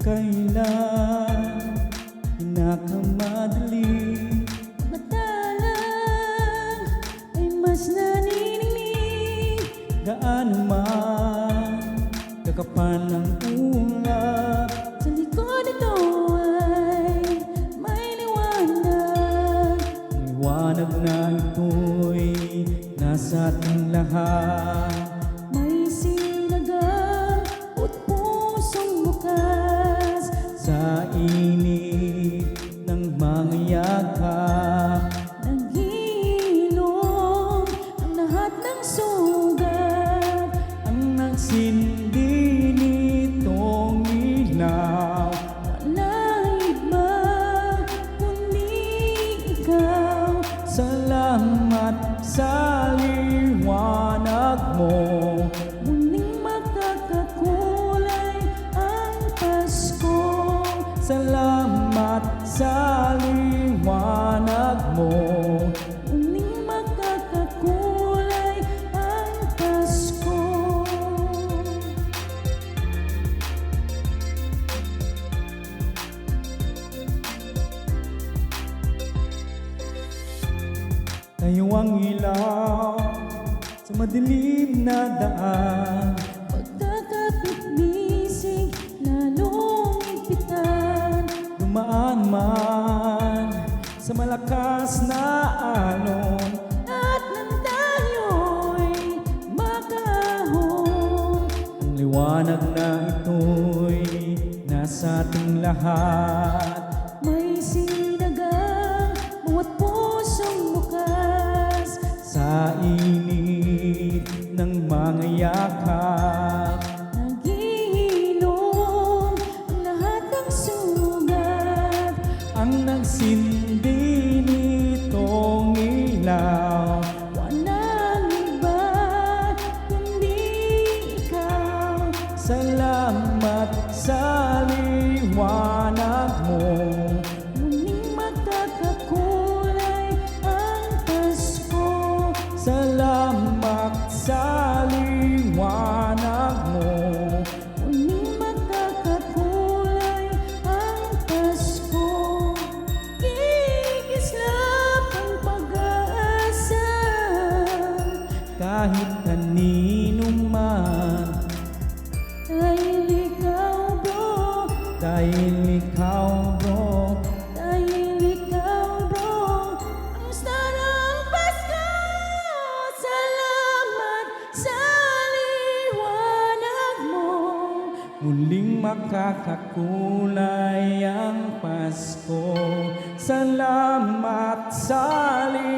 kailan pinakamadali. Madalang ay mas nanininig. Gaano man kakapal ng ulap, Sa likod nito ay may liwanag. ang liwanag na ito'y nasa ating lahat. May sinagang at pusong bukas. Sa init ng mga yakap, Naghihilom ang lahat ng sugat. ang nagsindi nitong ilaw. Walang iba kundi ikaw. Salamat sa liwanag mo. Muling magkakakulay ang Pasko. Salamat sa liwanag mo. Muling magkakakulay ang Pasko. Tayo ang ilaw sa madilim na daan. Pagkakapit-bisig, lalong ipitan. Dumaan man sa malakas na alon, At nang tayo'y makaahon. ang liwanag na ito'y nasa ating lahat. May sinagang bawat pusong bukas. Sa init ng mga yakap, Naghihilom ang lahat ng sugat. ang nagsindi nitong ilaw. Walang iba kundi ikaw. Salamat sa liwanag mo. Muling magkakakulay ang Pasko. Salamat sa liwanag mo. Muling magkakakulay ang Pasko. Kikislap ang pag-asa. Kahit kanino man, Dahil ikaw bro, dahil ikaw bro. dahil ikaw bro, ang star ng Pasko. Salamat sa liwanag mo. Muling makakakulay ang Pasko. Salamat sa liwanag